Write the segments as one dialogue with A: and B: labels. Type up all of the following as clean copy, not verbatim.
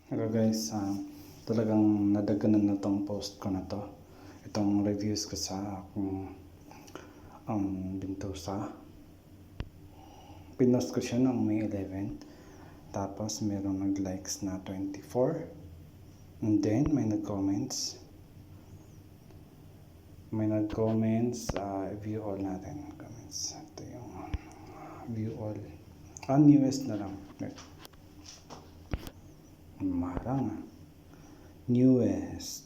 A: Hello guys, talagang nadaganan na tong post ko na to. Itong reviews ko sa akong Bintusa. Pinost ko siya noong May 11. Tapos merong nag-likes na 24. And then may nag-comments. View all natin. Comments. Ito yung view all. Newest na lang. Marang. Newest.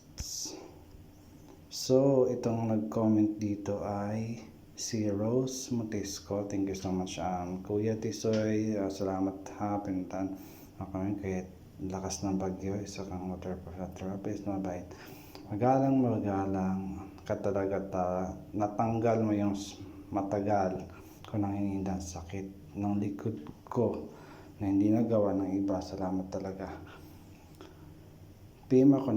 A: So, itong nag-comment dito ay si Rose Motisco. Thank you so much. Kuya Tisoy, salamat ha. Pinuntan ako kahit lakas ng bagyo. Isa kang water therapist, mabait. Magalang ka talaga. Natanggal mo yung matagal ko nang hinihindang sakit ng likod ko na hindi nagawa ng iba. Salamat talaga. PM ako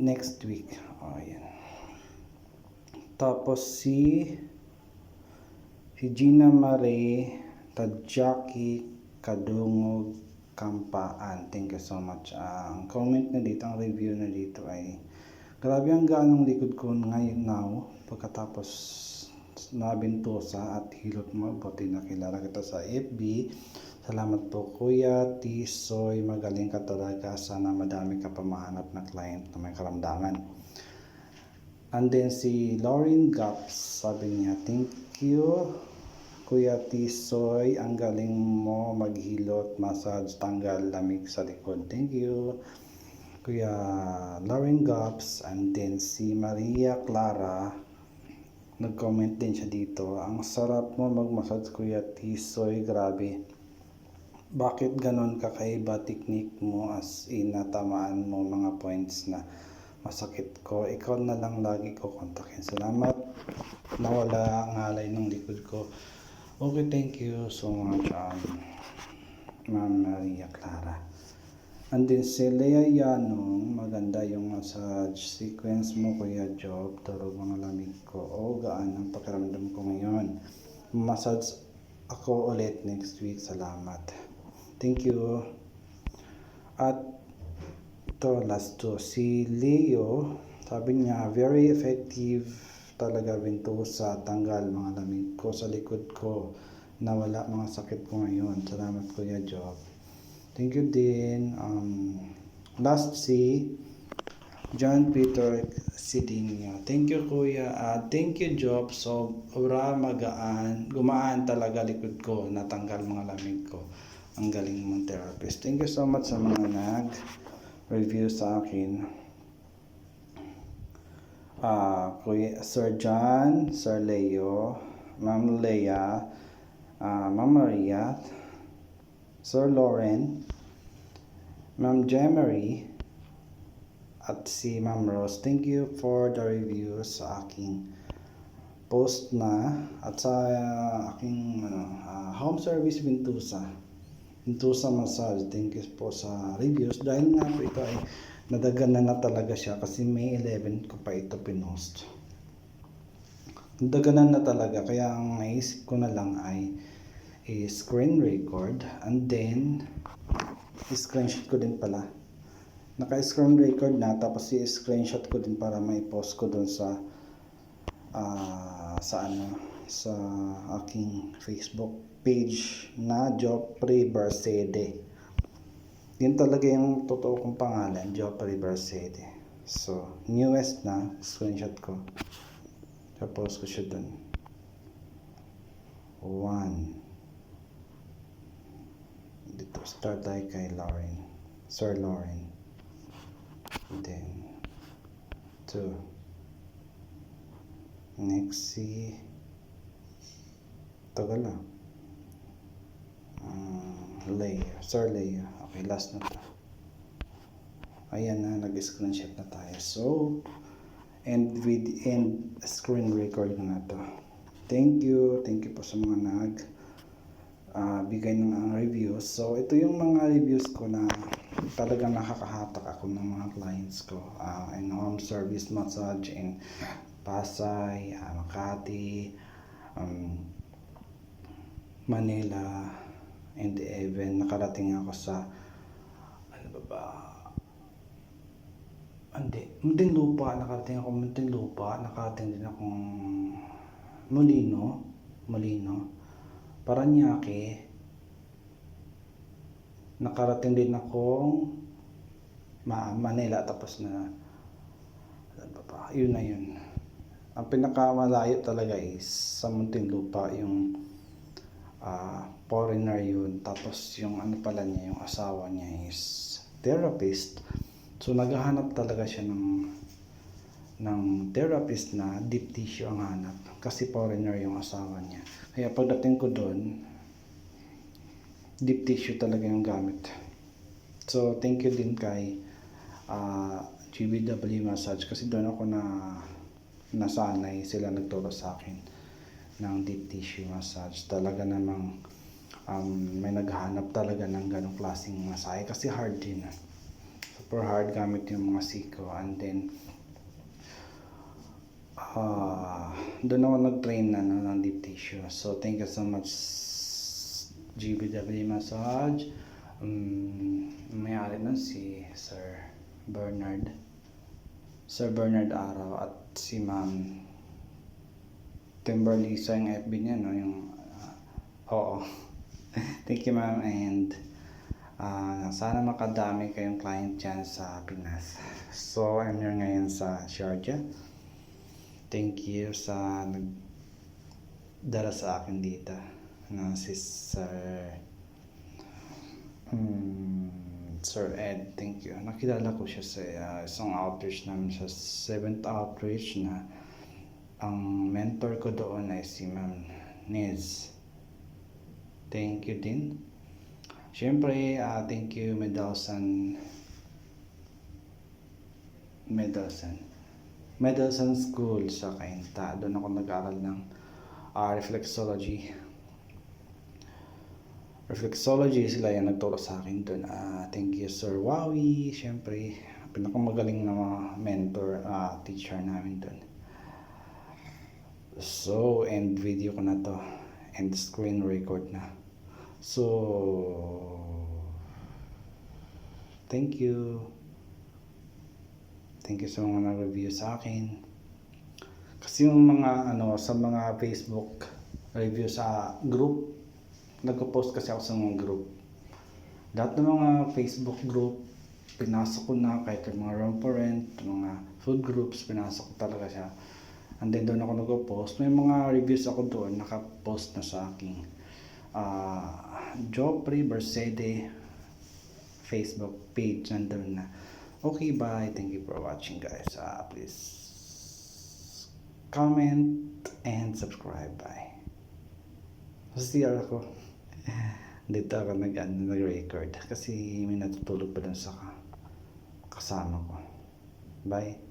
A: next week. Ayan. Tapos si Gina Marie Tadjaki Kadungog Kampaan. Thank you so much. Ang comment na dito, ang review na dito ay grabe ang ganong likod ko ngayon now pagkatapos nabintusa at hilot mo. Buti nakilala kita sa FB. Salamat po Kuya Tisoy, magaling ka talaga. Sana madami ka pa mahanap na client na may karamdaman. And then si Lauren Gaps, sabi niya, thank you Kuya Tisoy, ang galing mo maghilot, massage, tanggal lamig sa likod. Thank you Kuya Lauren Gaps. And then si Maria Clara, nag-comment din siya dito, ang sarap mo mag-massage Kuya Tisoy, grabe. Bakit ganon kakaiba technique mo, as in natamaan mo mga points na masakit ko. Ikaw na lang lagi ko kontakin. Salamat. Nawala ang alay ng likod ko. Okay, thank you so much, Ma'am Maria Clara. And then si Lea Yanong, maganda yung massage sequence mo Kuya Job. Turog mga lamig ko. Gaan ang pakiramdam ko ngayon. Massage ako ulit next week. Salamat. Thank you. At ito, last to, si Leo, sabi niya, very effective talaga Bintusa, tanggal mga lamig ko sa likod ko, nawala mga sakit ko ngayon. Salamat Kuya Job. Thank you din. Last si John Peter Sidinio. Thank you Kuya. Thank you Job. So, gumaan talaga likod ko, natanggal mga lamig ko. Ang galing mong therapist. Thank you so much sa mga nag-review sa akin. Kuya Sir John, Sir Leo, Ma'am Leia, Ma'am Maria, Sir Lauren, Ma'am Jemery, at si Ma'am Rose. Thank you for the reviews sa aking post na at sa aking home service Bintusa massage. Thank you po sa reviews. Dahil nga po ito ay nadaganan na talaga siya kasi May 11 ko pa ito pinost. Nadaganan na talaga, kaya ang naisip ko na lang ay screen record and then screenshot ko din pala. Naka-screen record na, tapos i-screenshot ko din para may post ko dun sa sa aking Facebook page na Joffrey Barcede. Yun talaga yung totoo kong pangalan, Joffrey Barcede. So, newest na, screenshot ko. Tapos ko siya dun. 1. Dito, start tayo kay Lauren. Sir Lauren. Then, 2. Next si tagal na. Leia. Sir Leia. Okay, last na to. Ayan na, nag-screenshot na tayo. So, end screen record na to. Thank you po sa mga bigay ng reviews. So, ito yung mga reviews ko na talagang nakakahatak ako ng mga clients ko. In home service massage in Pasay, Makati, Manila, and even nakarating ako sa Ano ba? Hindi. Muntinlupa. Nakarating ako Muntinlupa. Nakarating din akong Molino. Paranaque. Nakarating din akong Manila. Tapos na. Ano ba? Yun na yun. Ang pinakamalayo talaga is sa Muntinlupa yung foreigner yun. Tapos yung ano pala niya, yung asawa niya is therapist. So naghahanap talaga siya ng therapist na deep tissue ang hanap. Kasi foreigner yung asawa niya. Kaya pagdating ko doon, deep tissue talaga yung gamit. So thank you din kay GBW Massage kasi doon ako nasanay, sila nagturo sa akin ng deep tissue massage. Talaga namang may naghahanap talaga ng ganong klaseng masahe kasi hard din. Super hard gamit yung mga siko, and then doon ako nag-train ng deep tissue. So thank you so much GBW Massage. May-ari nun si Sir Bernard Araw at si Ma'am Kimberly sa yung FB niya, no? Yung oo. Thank you, ma'am, and sana makadami kayong client dyan sa Pinas. So I'm here ngayon sa Sharjah. Thank you sa nagdala sa akin dito na si Sir Ed. Thank you. Nakilala ko siya sa isang outreach namin sa 7th outreach na ang mentor ko doon ay si Ma'am Nez. Thank you din. Siyempre, thank you Medelson School sa Cainta. Doon ako nag-aral ng reflexology. Sila yung nagturo sa akin doon. Thank you Sir Wawi. Siyempre, pinakamagaling na mga mentor, teacher namin doon. So, end video ko na to. End screen record na. So, thank you sa mga nag-review sa akin. Kasi yung mga sa mga Facebook review sa group, nagpo-post kasi ako sa mga group. Lahat ng mga Facebook group pinasok ko na, kahit yung mga room for rent, mga food groups, pinasok ko talaga siya. And then doon ako nagpo-post. May mga reviews ako doon naka-post na sa aking Joffrey Bersede Facebook page, nandun na. Okay, bye. Thank you for watching, guys. Please comment and subscribe. Bye. CR ako. Dito ako nag-record kasi may natutulog pa dun sa kasama ko. Bye.